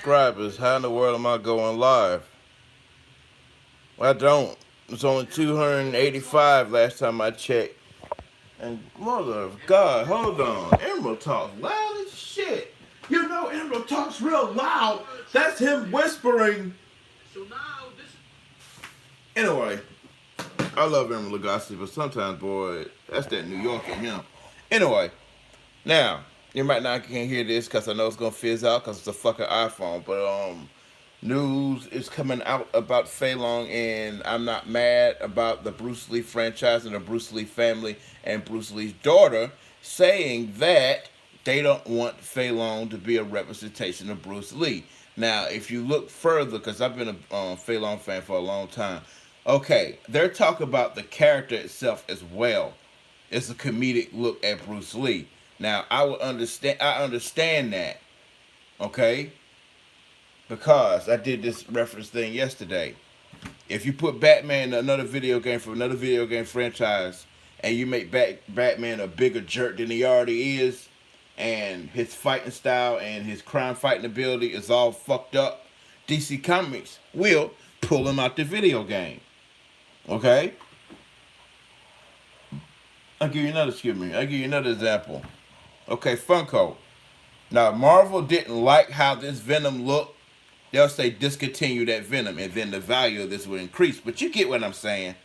subscribers. How in the world am I going live? I don't. It's only 285 last time I checked. And mother of God, hold on. Emerald talks loud as shit. You know Emerald talks real loud. That's him whispering. Anyway, I love Emerald Lagasse, but sometimes, boy, that's that New York in him. Anyway, now, you might not can't hear this because I know it's going to fizz out because it's a fucking iPhone. But, news is coming out about Fei Long, and I'm not mad about the Bruce Lee franchise and the Bruce Lee family and Bruce Lee's daughter saying that they don't want Fei Long to be a representation of Bruce Lee. Now, if you look further, because I've been a Fei Long fan for a long time, okay, they're talking about the character itself as well. It's a comedic look at Bruce Lee. Now, I would understand. I understand that, okay, because I did this reference thing yesterday. If you put Batman in another video game from another video game franchise, and you make Batman a bigger jerk than he already is, and his fighting style and his crime fighting ability is all fucked up, DC Comics will pull him out the video game. Okay? I'll give you another example. Okay, Funko. Now, Marvel didn't like how this Venom looked. They'll say discontinue that Venom, and then the value of this will increase. But you get what I'm saying.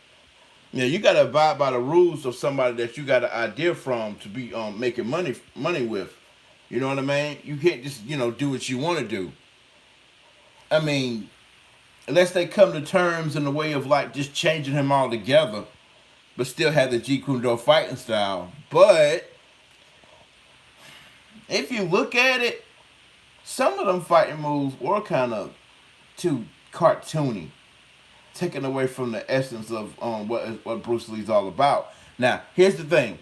Yeah, you gotta abide by the rules of somebody that you got an idea from to be making money with. You know what I mean? You can't just do what you want to do. I mean, unless they come to terms in the way of like just changing him altogether, but still have the Jeet Kune Do fighting style. But if you look at it, some of them fighting moves were kind of too cartoony, taken away from the essence of what Bruce Lee's all about. Now, here's the thing.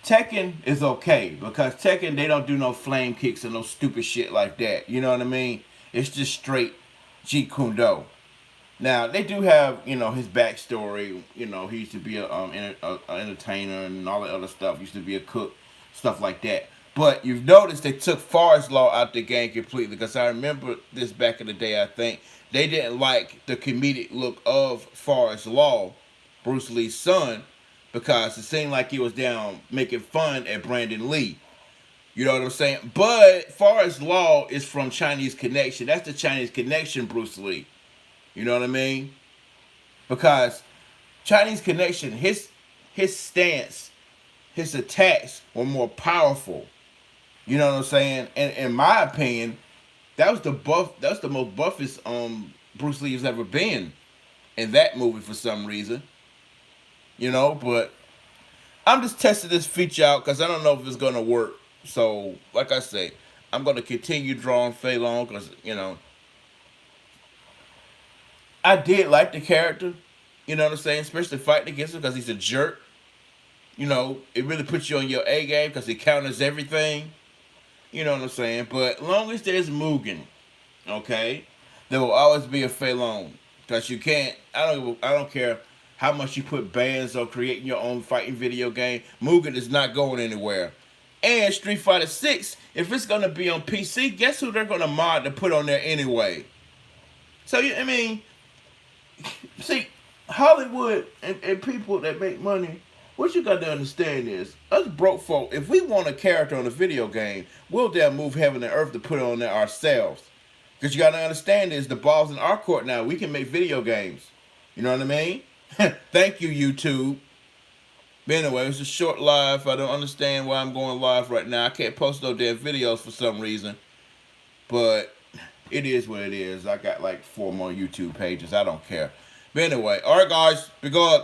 Tekken is okay because Tekken, they don't do no flame kicks and no stupid shit like that. You know what I mean? It's just straight Jeet Kune Do. Now, they do have, his backstory. He used to be an entertainer and all that other stuff. Used to be a cook, stuff like that. But you've noticed they took Forest Law out the game completely because I remember this back in the day, I think. They didn't like the comedic look of Forest Law, Bruce Lee's son, because it seemed like he was down making fun at Brandon Lee. You know what I'm saying? But Forest Law is from Chinese Connection. That's the Chinese Connection Bruce Lee. You know what I mean? Because Chinese Connection, his stance, his attacks were more powerful. You know what I'm saying? And in my opinion, that was the most buffest Bruce Lee has ever been in that movie for some reason. But I'm just testing this feature out because I don't know if it's gonna work. So, like I say, I'm gonna continue drawing Fei Long because I did like the character. You know what I'm saying? Especially fighting against him because he's a jerk. It really puts you on your A game because he counters everything. You know what I'm saying? But long as there's Mugen, okay, there will always be a Fei Long. Because you can't, I don't care how much you put bans on creating your own fighting video game. Mugen is not going anywhere. And Street Fighter 6, if it's going to be on PC, guess who they're going to mod to put on there anyway? So, see, Hollywood and people that make money, what you got to understand is, us broke folk, if we want a character on a video game, we'll damn move heaven and earth to put it on there ourselves. Because you got to understand is, the ball's in our court now. We can make video games. You know what I mean? Thank you, YouTube. But anyway, it's a short live. I don't understand why I'm going live right now. I can't post no damn videos for some reason. But it is what it is. I got like 4 more YouTube pages. I don't care. But anyway, alright guys, be good.